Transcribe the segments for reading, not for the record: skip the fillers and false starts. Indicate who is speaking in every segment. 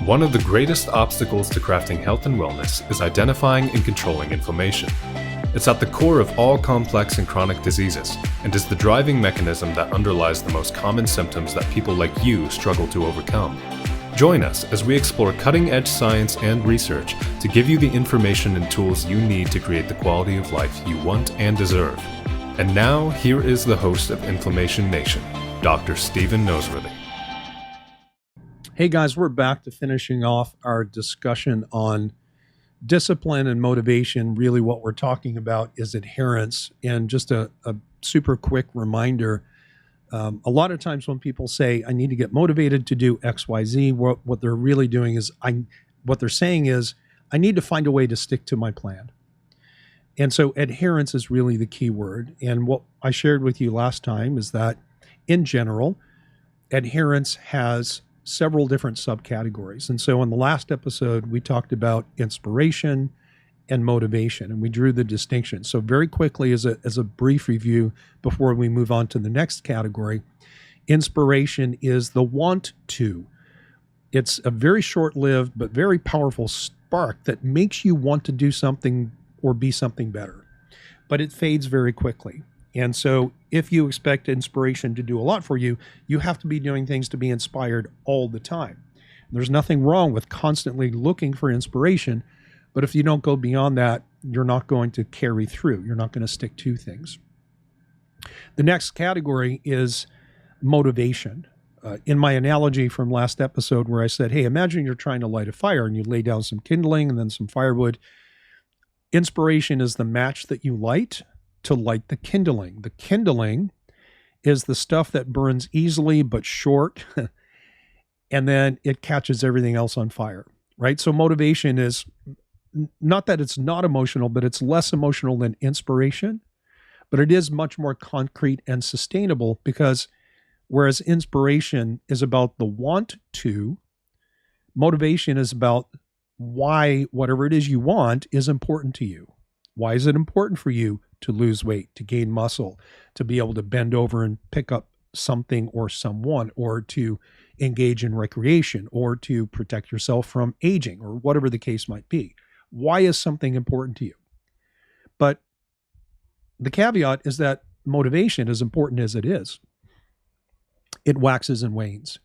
Speaker 1: One of the greatest obstacles to crafting health and wellness is identifying and controlling inflammation. It's at the core of all complex and chronic diseases, and is the driving mechanism that underlies the most common symptoms that people like you struggle to overcome. Join us as we explore cutting-edge science and research to give you the information and tools you need to create the quality of life you want and deserve. And now, here is the host of Inflammation Nation, Dr. Stephen Noseworthy.
Speaker 2: Hey guys, we're back to finishing off our discussion on discipline and motivation. Really what we're talking about is adherence. And just a super quick reminder, a lot of times when people say, I need to get motivated to do X, Y, Z, what they're really doing is, what they're saying is, I need to find a way to stick to my plan. And so adherence is really the key word. And what I shared with you last time is that in general, adherence has several different subcategories. And so in the last episode, we talked about inspiration and motivation, and we drew the distinction. So very quickly, as a brief review before we move on to the next category, inspiration is the want to. It's a very short-lived but very powerful spark that makes you want to do something or be something better, but it fades very quickly. And so if you expect inspiration to do a lot for you, you have to be doing things to be inspired all the time. There's nothing wrong with constantly looking for inspiration, but if you don't go beyond that, you're not going to carry through. You're not going to stick to things. The next category is motivation. In my analogy from last episode where I said, hey, imagine you're trying to light a fire and you lay down some kindling and then some firewood. Inspiration is the match that you light to light the kindling. The kindling is the stuff that burns easily but short, and then it catches everything else on fire, right? So motivation is not that it's not emotional, but it's less emotional than inspiration, but it is much more concrete and sustainable, because whereas inspiration is about the want to, motivation is about why whatever it is you want is important to you. Why is it important for you to lose weight, to gain muscle, to be able to bend over and pick up something or someone, or to engage in recreation, or to protect yourself from aging, or whatever the case might be? Why is something important to you? But the caveat is that motivation, as important as it is, it waxes and wanes.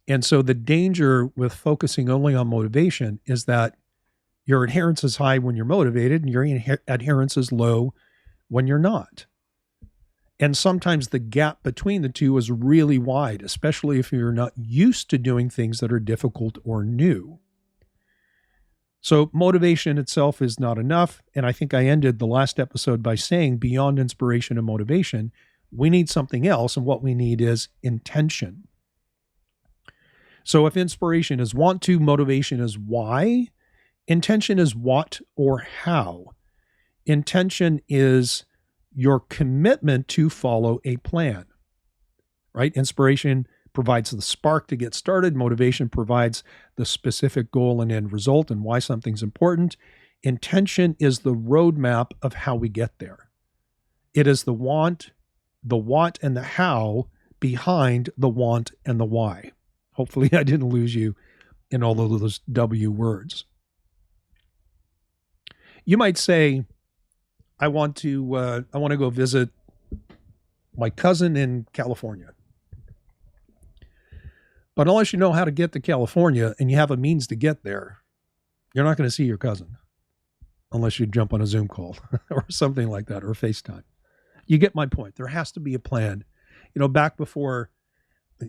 Speaker 2: And so the danger with focusing only on motivation is that your adherence is high when you're motivated and your adherence is low when you're not. And sometimes the gap between the two is really wide, especially if you're not used to doing things that are difficult or new. So motivation itself is not enough. And I think I ended the last episode by saying beyond inspiration and motivation, we need something else. And what we need is intention. So if inspiration is want to, motivation is why, intention is what or how. Intention is your commitment to follow a plan, right? Inspiration provides the spark to get started. Motivation provides the specific goal and end result and why something's important. Intention is the roadmap of how we get there. It is the want, the what, and the how behind the want and the why. Hopefully I didn't lose you in all of those W words. You might say, I want to go visit my cousin in California. But unless you know how to get to California and you have a means to get there, you're not going to see your cousin unless you jump on a Zoom call or something like that, or FaceTime. You get my point. There has to be a plan. You know, back before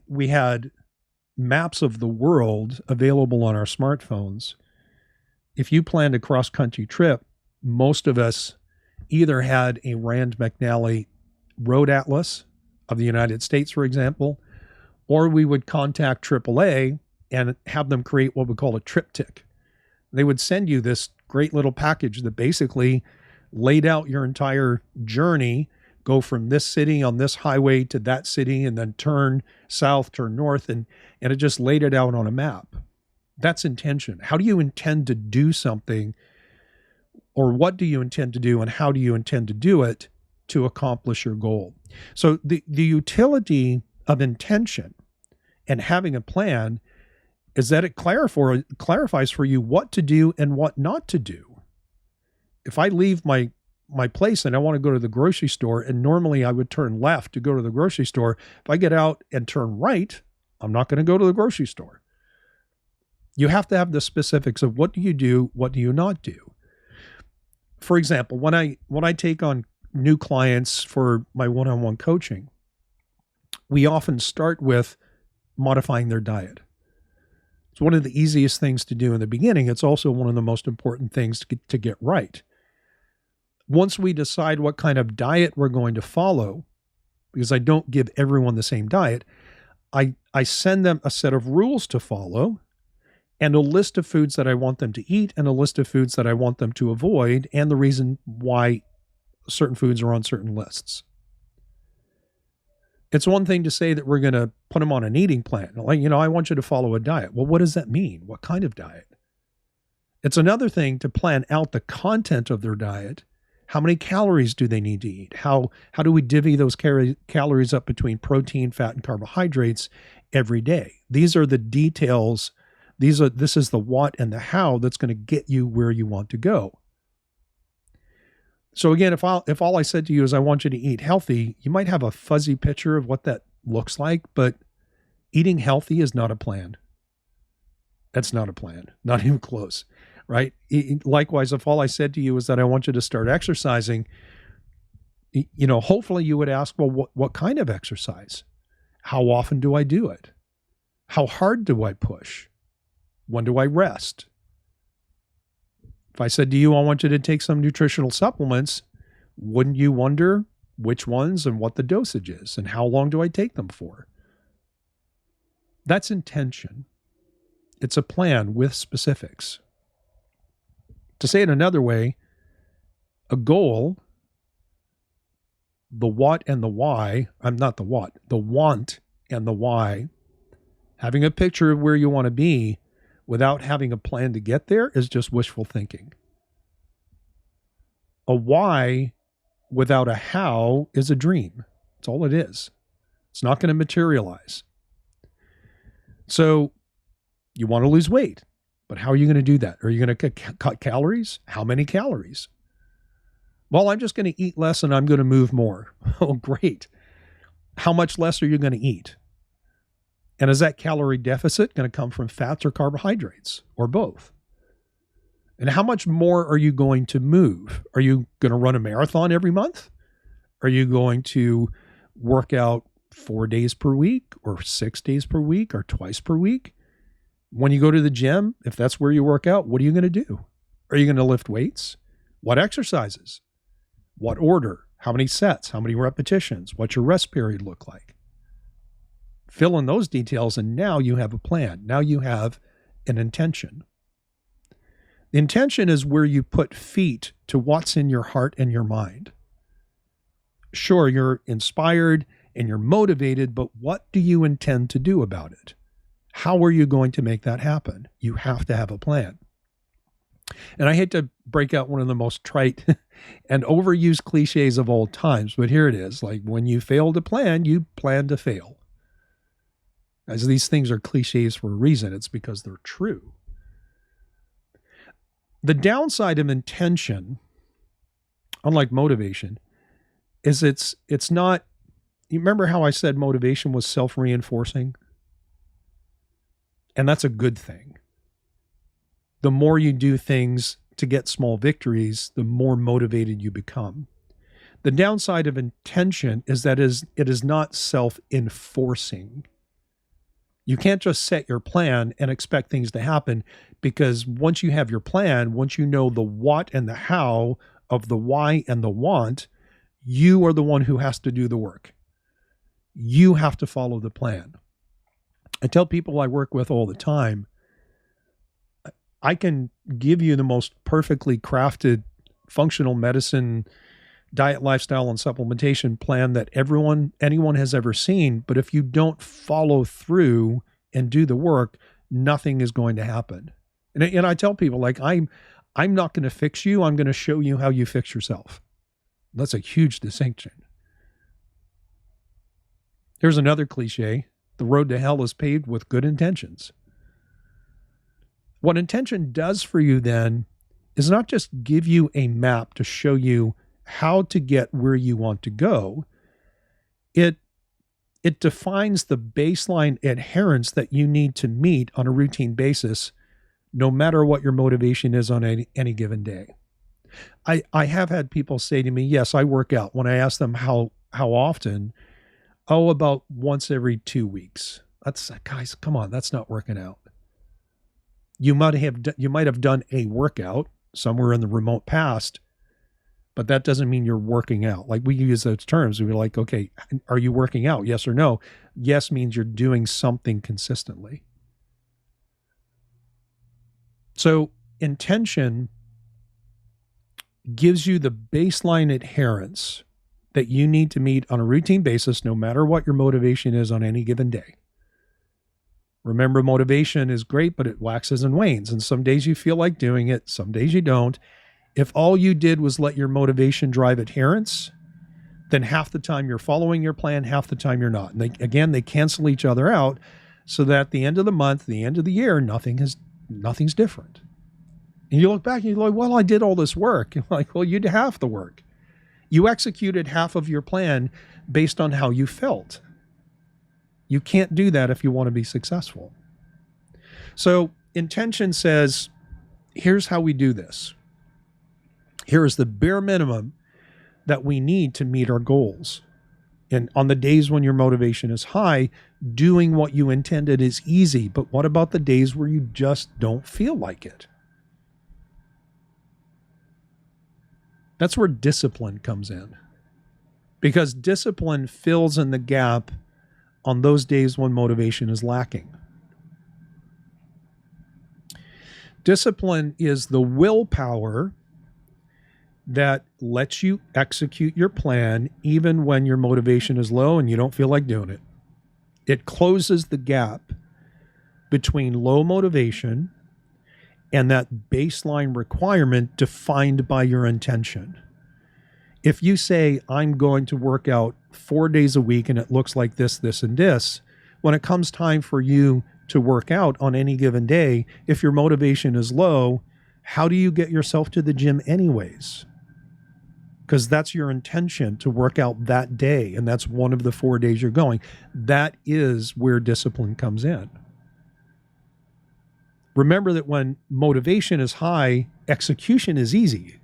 Speaker 2: we had maps of the world available on our smartphones, if you planned a cross-country trip, most of us either had a Rand McNally road atlas of the United States, for example, or we would contact AAA and have them create what we call a triptych. They would send you this great little package that basically laid out your entire journey, go from this city on this highway to that city, and then turn south, turn north, and it just laid it out on a map. That's intention. How do you intend to do something, or what do you intend to do, and how do you intend to do it to accomplish your goal? So the utility of intention and having a plan is that it clarifies for you what to do and what not to do. If I leave my place and I want to go to the grocery store, and normally I would turn left to go to the grocery store, if I get out and turn right, I'm not going to go to the grocery store. You have to have the specifics of what do you do, what do you not do. For example, when I take on new clients for my one-on-one coaching, we often start with modifying their diet. It's one of the easiest things to do in the beginning. It's also one of the most important things to get right. Once we decide what kind of diet we're going to follow, because I don't give everyone the same diet, I send them a set of rules to follow and a list of foods that I want them to eat and a list of foods that I want them to avoid and the reason why certain foods are on certain lists. It's one thing to say that we're going to put them on an eating plan. Like, I want you to follow a diet. Well, what does that mean? What kind of diet? It's another thing to plan out the content of their diet. How many calories do they need to eat? How do we divvy those calories up between protein, fat, and carbohydrates every day? These are the details. This is the what and the how that's going to get you where you want to go. So again, if all I said to you is I want you to eat healthy, you might have a fuzzy picture of what that looks like, but eating healthy is not a plan. That's not a plan, not even close, right? Likewise, if all I said to you is that I want you to start exercising, hopefully you would ask, well, what kind of exercise? How often do I do it? How hard do I push? When do I rest? If I said to you, I want you to take some nutritional supplements, wouldn't you wonder which ones and what the dosage is and how long do I take them for? That's intention. It's a plan with specifics. To say it another way, a goal, the what and the why, not the what, the want and the why, having a picture of where you want to be without having a plan to get there is just wishful thinking. A why without a how is a dream. That's all it is. It's not going to materialize. So you want to lose weight, but how are you going to do that? Are you going to cut calories? How many calories? Well, I'm just going to eat less and I'm going to move more. Oh, great. How much less are you going to eat? And is that calorie deficit going to come from fats or carbohydrates or both? And how much more are you going to move? Are you going to run a marathon every month? Are you going to work out 4 days per week or 6 days per week or twice per week? When you go to the gym, if that's where you work out, what are you going to do? Are you going to lift weights? What exercises? What order? How many sets? How many repetitions? What's your rest period look like? Fill in those details, and now you have a plan. Now you have an intention. The intention is where you put feet to what's in your heart and your mind. Sure, you're inspired and you're motivated, but what do you intend to do about it? How are you going to make that happen? You have to have a plan. And I hate to break out one of the most trite and overused cliches of all times, but here it is. Like, when you fail to plan, you plan to fail. As these things are cliches for a reason, it's because they're true. The downside of intention, unlike motivation, is it's not, you remember how I said motivation was self-reinforcing? And that's a good thing. The more you do things to get small victories, the more motivated you become. The downside of intention is that it is not self-enforcing. You can't just set your plan and expect things to happen, because once you have your plan, once you know the what and the how of the why and the want, you are the one who has to do the work. You have to follow the plan. I tell people I work with all the time, I can give you the most perfectly crafted functional medicine, diet, lifestyle, and supplementation plan that anyone has ever seen. But if you don't follow through and do the work, nothing is going to happen. And I tell people, like, I'm not going to fix you. I'm going to show you how you fix yourself. That's a huge distinction. Here's another cliche. The road to hell is paved with good intentions. What intention does for you then is not just give you a map to show you how to get where you want to go. It defines the baseline adherence that you need to meet on a routine basis, no matter what your motivation is on any given day. I have had people say to me, yes, I work out. When I ask them how often, oh, about once every 2 weeks. That's, guys, come on, that's not working out. You might have done a workout somewhere in the remote past, but that doesn't mean you're working out. Like, we use those terms. We're like, okay, are you working out? Yes or no? Yes means you're doing something consistently. So intention gives you the baseline adherence that you need to meet on a routine basis, no matter what your motivation is on any given day. Remember, motivation is great, but it waxes and wanes. And some days you feel like doing it, some days you don't. If all you did was let your motivation drive adherence, then half the time you're following your plan, half the time you're not. And they cancel each other out, so that at the end of the month, the end of the year, nothing's different. And you look back and you're like, well, I did all this work. You're like, well, you did half the work. You executed half of your plan based on how you felt. You can't do that if you want to be successful. So intention says, here's how we do this. Here is the bare minimum that we need to meet our goals. And on the days when your motivation is high, doing what you intended is easy. But what about the days where you just don't feel like it? That's where discipline comes in. Because discipline fills in the gap on those days when motivation is lacking. Discipline is the willpower that lets you execute your plan even when your motivation is low and you don't feel like doing it. It closes the gap between low motivation and that baseline requirement defined by your intention. If you say, I'm going to work out 4 days a week and it looks like this, this, and this, when it comes time for you to work out on any given day, if your motivation is low, how do you get yourself to the gym anyways? Because that's your intention, to work out that day, and that's one of the 4 days you're going. That is where discipline comes in. Remember that when motivation is high, execution is easy.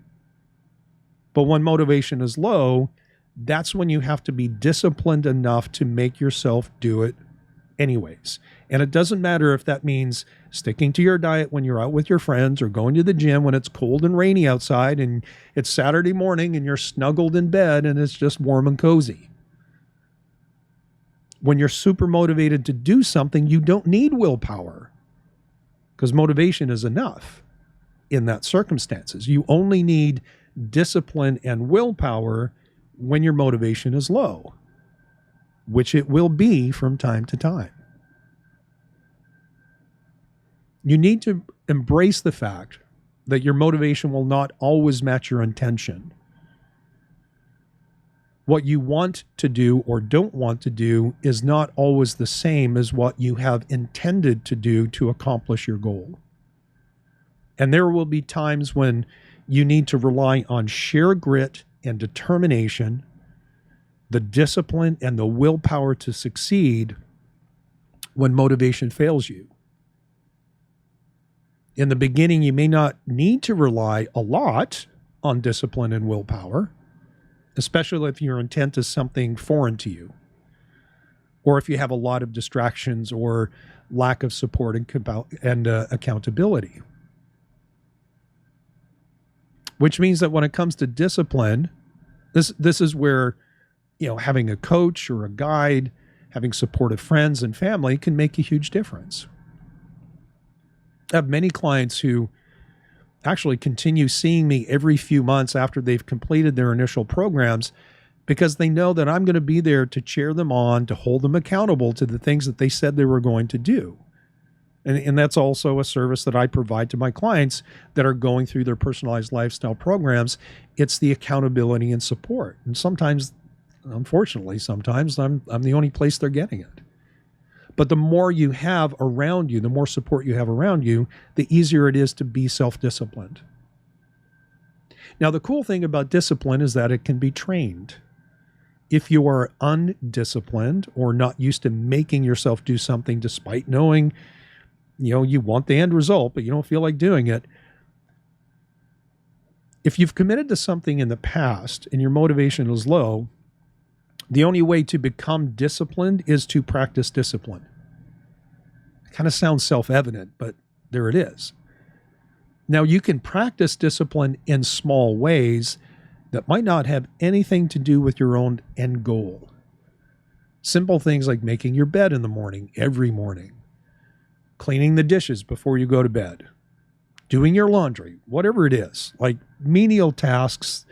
Speaker 2: But when motivation is low, that's when you have to be disciplined enough to make yourself do it anyways. And it doesn't matter if that means sticking to your diet when you're out with your friends, or going to the gym when it's cold and rainy outside and it's Saturday morning and you're snuggled in bed and it's just warm and cozy. When you're super motivated to do something, you don't need willpower, because motivation is enough in that circumstances. You only need discipline and willpower when your motivation is low, which it will be from time to time. You need to embrace the fact that your motivation will not always match your intention. What you want to do or don't want to do is not always the same as what you have intended to do to accomplish your goal. And there will be times when you need to rely on sheer grit and determination, the discipline and the willpower to succeed when motivation fails you. In the beginning, you may not need to rely a lot on discipline and willpower, especially if your intent is something foreign to you, or if you have a lot of distractions or lack of support and accountability. Which means that when it comes to discipline, this is where, having a coach or a guide, having supportive friends and family can make a huge difference. I have many clients who actually continue seeing me every few months after they've completed their initial programs, because they know that I'm going to be there to cheer them on, to hold them accountable to the things that they said they were going to do. And that's also a service that I provide to my clients that are going through their personalized lifestyle programs. It's the accountability and support. And sometimes, unfortunately, I'm the only place they're getting it. But the more you have around you, the more support you have around you, the easier it is to be self-disciplined. Now, the cool thing about discipline is that it can be trained. If you are undisciplined or not used to making yourself do something despite knowing, you want the end result, but you don't feel like doing it. If you've committed to something in the past and your motivation is low, the only way to become disciplined is to practice discipline. It kind of sounds self-evident, but there it is. Now, you can practice discipline in small ways that might not have anything to do with your own end goal. Simple things like making your bed in the morning, every morning, cleaning the dishes before you go to bed, doing your laundry, whatever it is, like menial tasks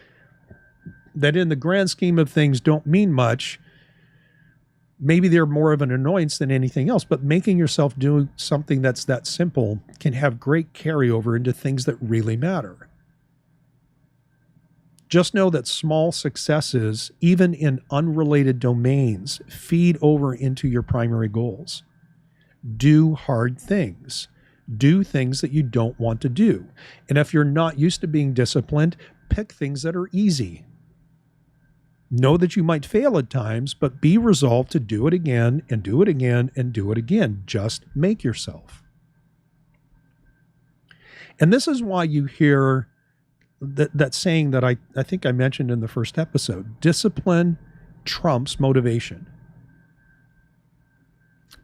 Speaker 2: that in the grand scheme of things don't mean much. Maybe they're more of an annoyance than anything else, but making yourself do something that's that simple can have great carryover into things that really matter. Just know that small successes, even in unrelated domains, feed over into your primary goals. Do hard things. Do things that you don't want to do. And if you're not used to being disciplined, pick things that are easy. Know that you might fail at times, but be resolved to do it again and do it again and do it again. Just make yourself. And this is why you hear that saying that I think I mentioned in the first episode: discipline trumps motivation.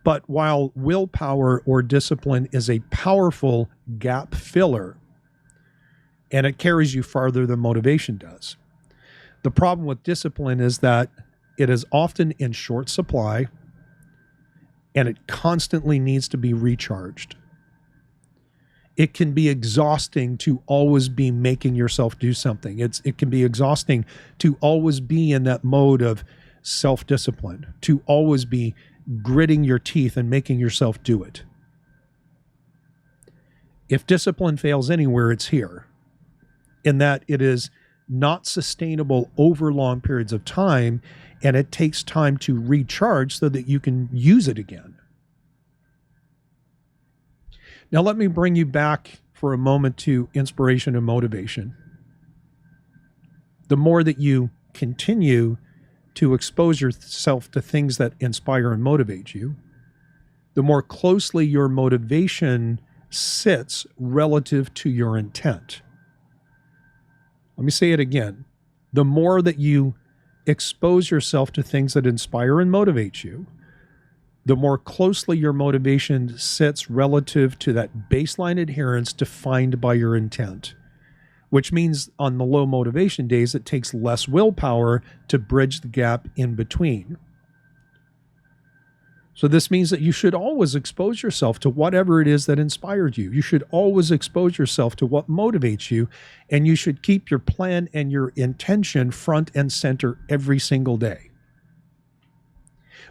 Speaker 2: But while willpower or discipline is a powerful gap filler, and it carries you farther than motivation does, the problem with discipline is that it is often in short supply and it constantly needs to be recharged. It can be exhausting to always be making yourself do something. It can be exhausting to always be in that mode of self-discipline, to always be gritting your teeth and making yourself do it. If discipline fails anywhere, it's here, in that it is not sustainable over long periods of time, and it takes time to recharge so that you can use it again. Now, let me bring you back for a moment to inspiration and motivation. The more that you continue to expose yourself to things that inspire and motivate you, the more closely your motivation sits relative to your intent. Let me say it again. The more that you expose yourself to things that inspire and motivate you, the more closely your motivation sits relative to that baseline adherence defined by your intent, which means on the low motivation days, it takes less willpower to bridge the gap in between. So this means that you should always expose yourself to whatever it is that inspired you. You should always expose yourself to what motivates you, and you should keep your plan and your intention front and center every single day.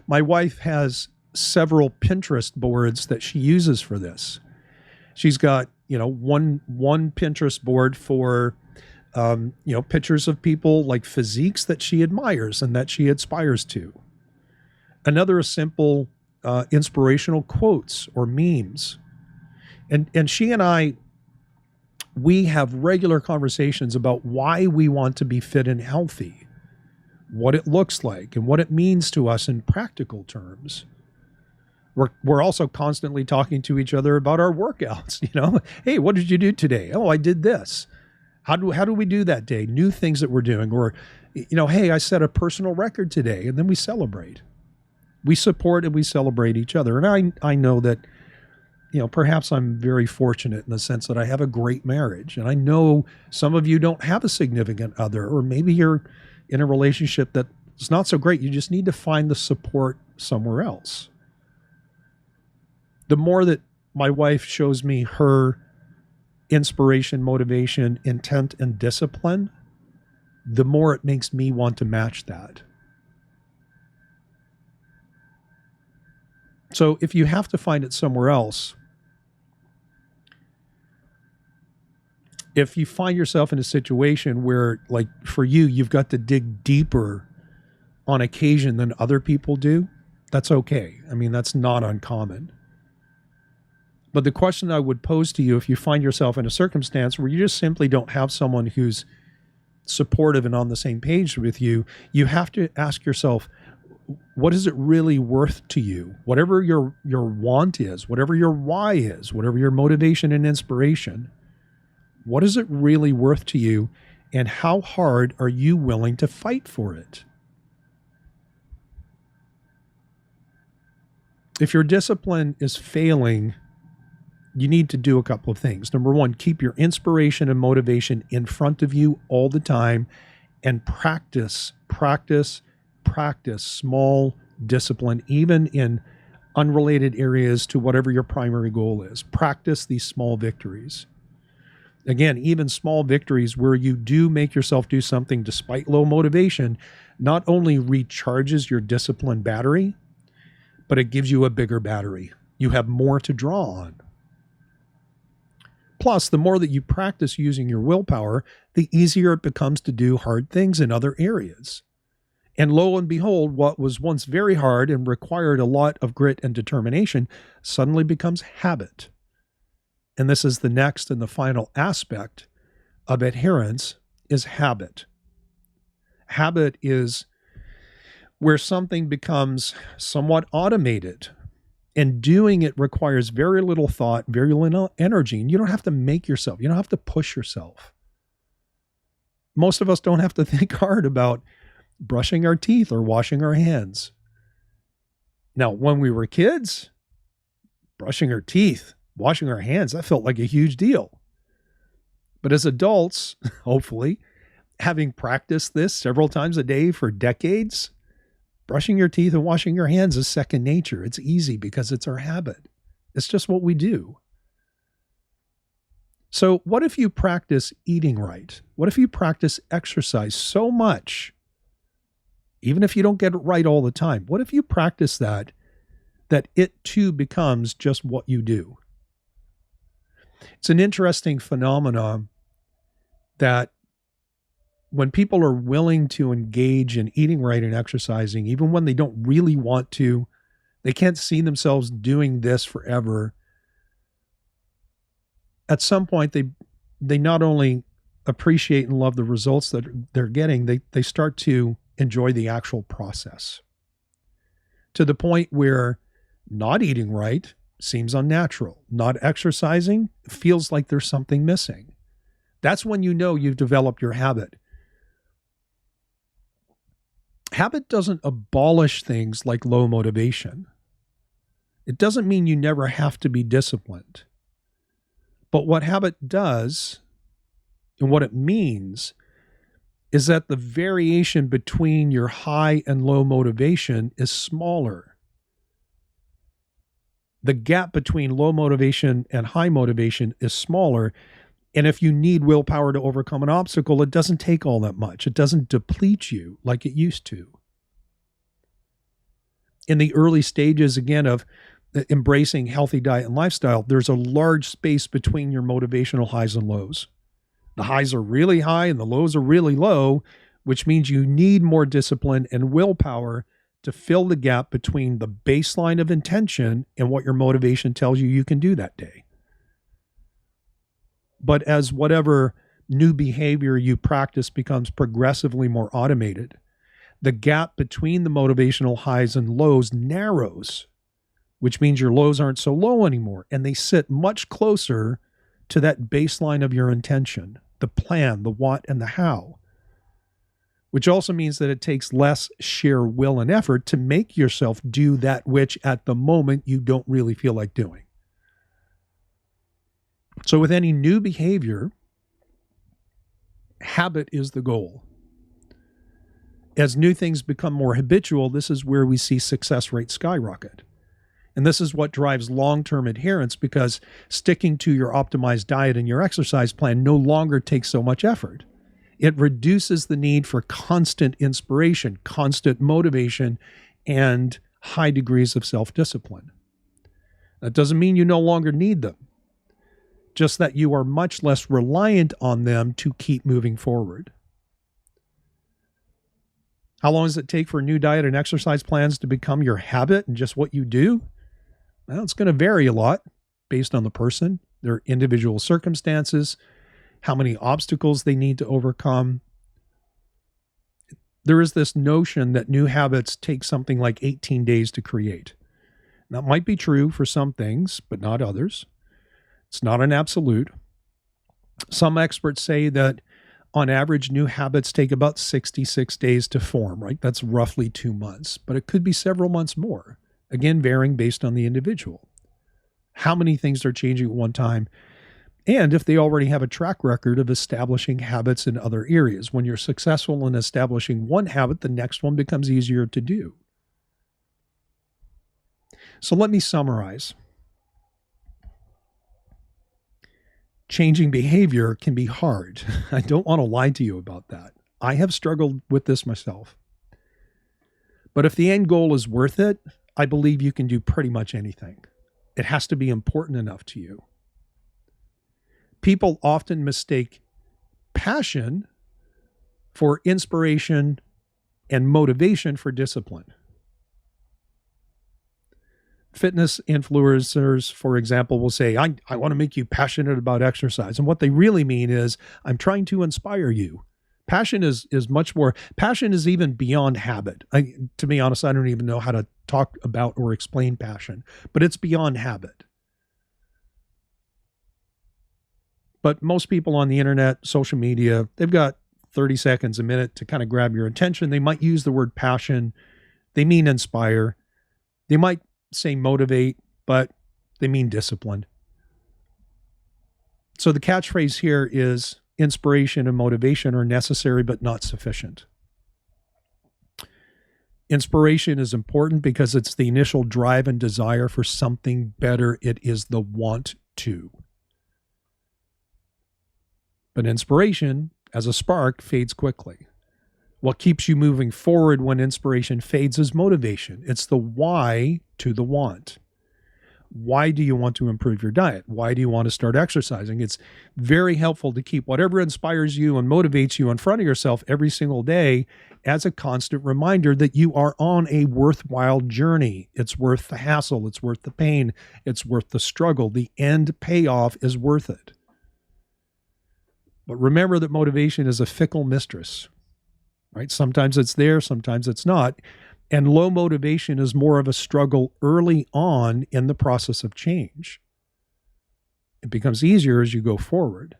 Speaker 2: My wife has several Pinterest boards that she uses for this. She's got, one Pinterest board for, pictures of people like physiques that she admires and that she aspires to. Another is simple inspirational quotes or memes. And she and I, we have regular conversations about why we want to be fit and healthy, what it looks like, and what it means to us in practical terms. We're also constantly talking to each other about our workouts. Hey, what did you do today? Oh, I did this. How do we do that day? New things that we're doing. Or, hey, I set a personal record today, and then we celebrate. We support and we celebrate each other. And I know that, perhaps I'm very fortunate in the sense that I have a great marriage. And I know some of you don't have a significant other, or maybe you're in a relationship that's not so great. You just need to find the support somewhere else. The more that my wife shows me her inspiration, motivation, intent, and discipline, the more it makes me want to match that. So if you have to find it somewhere else, if you find yourself in a situation where, like for you, you've got to dig deeper on occasion than other people do, That's okay. I mean, that's not uncommon. But the question I would pose to you, if you find yourself in a circumstance where you just simply don't have someone who's supportive and on the same page with you, you have to ask yourself, what is it really worth to you? Whatever your want is, whatever your why is, whatever your motivation and inspiration, what is it really worth to you? And how hard are you willing to fight for it? If your discipline is failing, you need to do a couple of things. Number one, keep your inspiration and motivation in front of you all the time and practice small discipline, even in unrelated areas to whatever your primary goal is. Practice these small victories. Again, even small victories where you do make yourself do something despite low motivation, not only recharges your discipline battery, but it gives you a bigger battery. You have more to draw on. Plus, the more that you practice using your willpower, the easier it becomes to do hard things in other areas. And lo and behold, what was once very hard and required a lot of grit and determination suddenly becomes habit. And this is the next and the final aspect of adherence, is habit. Habit is where something becomes somewhat automated. And doing it requires very little thought, very little energy. And you don't have to make yourself, you don't have to push yourself. Most of us don't have to think hard about brushing our teeth or washing our hands. Now, when we were kids, brushing our teeth, washing our hands, that felt like a huge deal. But as adults, hopefully, having practiced this several times a day for decades, brushing your teeth and washing your hands is second nature. It's easy because it's our habit. It's just what we do. So what if you practice eating right? What if you practice exercise so much, even if you don't get it right all the time? What if you practice that it too becomes just what you do? It's an interesting phenomenon that when people are willing to engage in eating right and exercising, even when they don't really want to, they can't see themselves doing this forever. At some point, they not only appreciate and love the results that they're getting, they start to enjoy the actual process, to the point where not eating right seems unnatural. Not exercising feels like there's something missing. That's when you know you've developed your habit. Habit doesn't abolish things like low motivation. It doesn't mean you never have to be disciplined. But what habit does, and what it means, is that the variation between your high and low motivation is smaller. The gap between low motivation and high motivation is smaller. And if you need willpower to overcome an obstacle, it doesn't take all that much. It doesn't deplete you like it used to. In the early stages, again, of embracing healthy diet and lifestyle, there's a large space between your motivational highs and lows. The highs are really high and the lows are really low, which means you need more discipline and willpower to fill the gap between the baseline of intention and what your motivation tells you can do that day. But as whatever new behavior you practice becomes progressively more automated, the gap between the motivational highs and lows narrows, which means your lows aren't so low anymore, and they sit much closer to that baseline of your intention, the plan, the what, and the how, which also means that it takes less sheer will and effort to make yourself do that which at the moment you don't really feel like doing. So with any new behavior, habit is the goal. As new things become more habitual, this is where we see success rates skyrocket. And this is what drives long-term adherence, because sticking to your optimized diet and your exercise plan no longer takes so much effort. It reduces the need for constant inspiration, constant motivation, and high degrees of self-discipline. That doesn't mean you no longer need them, just that you are much less reliant on them to keep moving forward. How long does it take for new diet and exercise plans to become your habit and just what you do? Well, it's going to vary a lot based on the person, their individual circumstances, how many obstacles they need to overcome. There is this notion that new habits take something like 18 days to create. That might be true for some things, but not others. It's not an absolute. Some experts say that on average, new habits take about 66 days to form, right? That's roughly 2 months, but it could be several months more, again, varying based on the individual. How many things are changing at one time, and if they already have a track record of establishing habits in other areas. When you're successful in establishing one habit, the next one becomes easier to do. So let me summarize. Changing behavior can be hard. I don't want to lie to you about that. I have struggled with this myself. But if the end goal is worth it, I believe you can do pretty much anything. It has to be important enough to you. People often mistake passion for inspiration and motivation for discipline. Fitness influencers, for example, will say, I want to make you passionate about exercise. And what they really mean is, I'm trying to inspire you. Passion is much more, passion is even beyond habit. To be honest, I don't even know how to talk about or explain passion, but it's beyond habit. But most people on the internet, social media, they've got 30 seconds, a minute to kind of grab your attention. They might use the word passion. They mean inspire. They might say motivate, but they mean discipline. So the catchphrase here is inspiration and motivation are necessary but not sufficient. Inspiration is important because it's the initial drive and desire for something better. It is the want to. But inspiration, as a spark, fades quickly. What keeps you moving forward when inspiration fades is motivation. It's the why to the want. Why do you want to improve your diet? Why do you want to start exercising? It's very helpful to keep whatever inspires you and motivates you in front of yourself every single day as a constant reminder that you are on a worthwhile journey. It's worth the hassle. It's worth the pain. It's worth the struggle. The end payoff is worth it. But remember that motivation is a fickle mistress. Right? Sometimes it's there, sometimes it's not. And low motivation is more of a struggle early on in the process of change. It becomes easier as you go forward.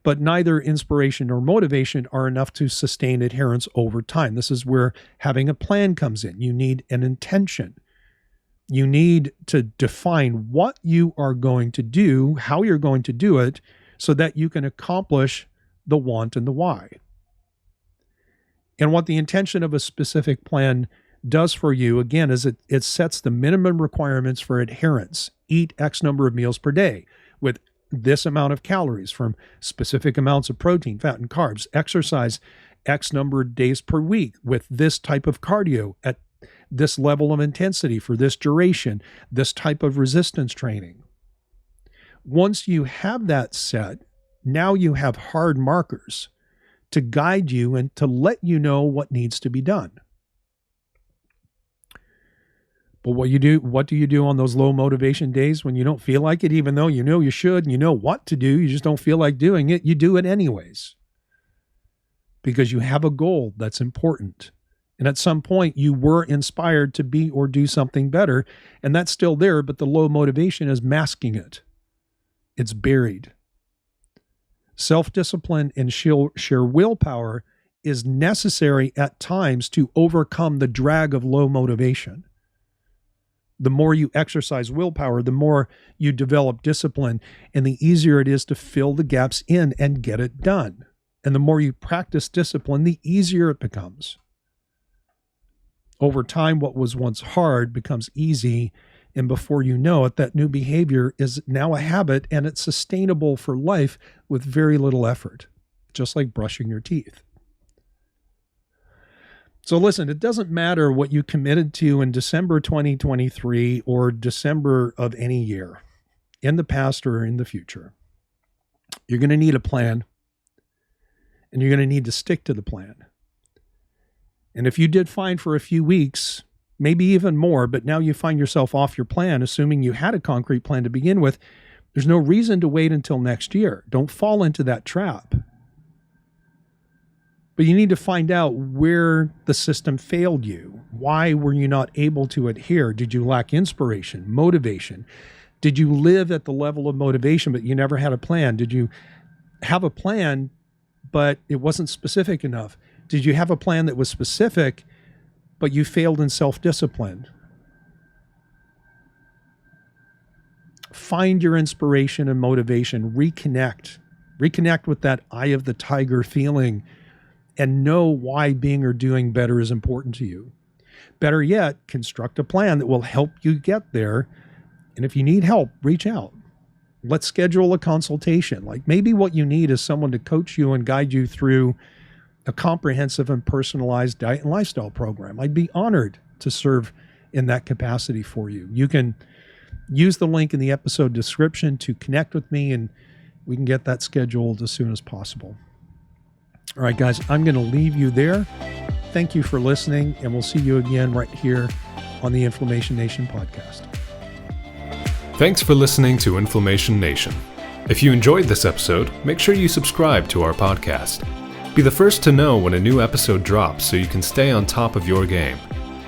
Speaker 2: But neither inspiration nor motivation are enough to sustain adherence over time. This is where having a plan comes in. You need an intention. You need to define what you are going to do, how you're going to do it, so that you can accomplish the want and the why. And what the intention of a specific plan does for you, again, is it sets the minimum requirements for adherence. Eat X number of meals per day with this amount of calories from specific amounts of protein, fat, and carbs. Exercise X number of days per week with this type of cardio at this level of intensity for this duration, this type of resistance training. Once you have that set, now you have hard markers to guide you and to let you know what needs to be done. But what do you do on those low motivation days when you don't feel like it, even though you know you should and you know what to do, you just don't feel like doing it? You do it anyways because you have a goal that's important. And at some point you were inspired to be or do something better, and that's still there, but the low motivation is masking it. It's buried. Self-discipline and sheer willpower is necessary at times to overcome the drag of low motivation. The more you exercise willpower, the more you develop discipline, and the easier it is to fill the gaps in and get it done. And the more you practice discipline, the easier it becomes. Over time, what was once hard becomes easy, and before you know it, that new behavior is now a habit, and it's sustainable for life with very little effort, just like brushing your teeth. So listen, it doesn't matter what you committed to in December 2023 or December of any year, in the past or in the future. You're going to need a plan, and you're going to need to stick to the plan. And if you did fine for a few weeks, maybe even more, but now you find yourself off your plan, assuming you had a concrete plan to begin with, there's no reason to wait until next year. Don't fall into that trap. But you need to find out where the system failed you. Why were you not able to adhere? Did you lack inspiration, motivation? Did you live at the level of motivation, but you never had a plan? Did you have a plan, but it wasn't specific enough? Did you have a plan that was specific, but you failed in self-discipline? Find your inspiration and motivation. Reconnect with that eye of the tiger feeling, and know why being or doing better is important to you. Better yet, construct a plan that will help you get there. And if you need help, reach out. Let's schedule a consultation. Like maybe what you need is someone to coach you and guide you through a comprehensive and personalized diet and lifestyle program. I'd be honored to serve in that capacity for you. You can use the link in the episode description to connect with me, and we can get that scheduled as soon as possible. All right, guys, I'm going to leave you there. Thank you for listening, and we'll see you again right here on the Inflammation Nation podcast.
Speaker 1: Thanks for listening to Inflammation Nation. If you enjoyed this episode, make sure you subscribe to our podcast. Be the first to know when a new episode drops so you can stay on top of your game.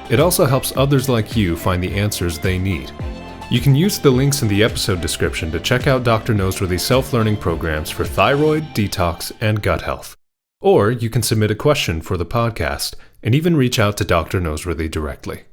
Speaker 1: It also helps others like you find the answers they need. You can use the links in the episode description to check out Dr. Noseworthy's self-learning programs for thyroid, detox, and gut health. Or you can submit a question for the podcast and even reach out to Dr. Noseworthy directly.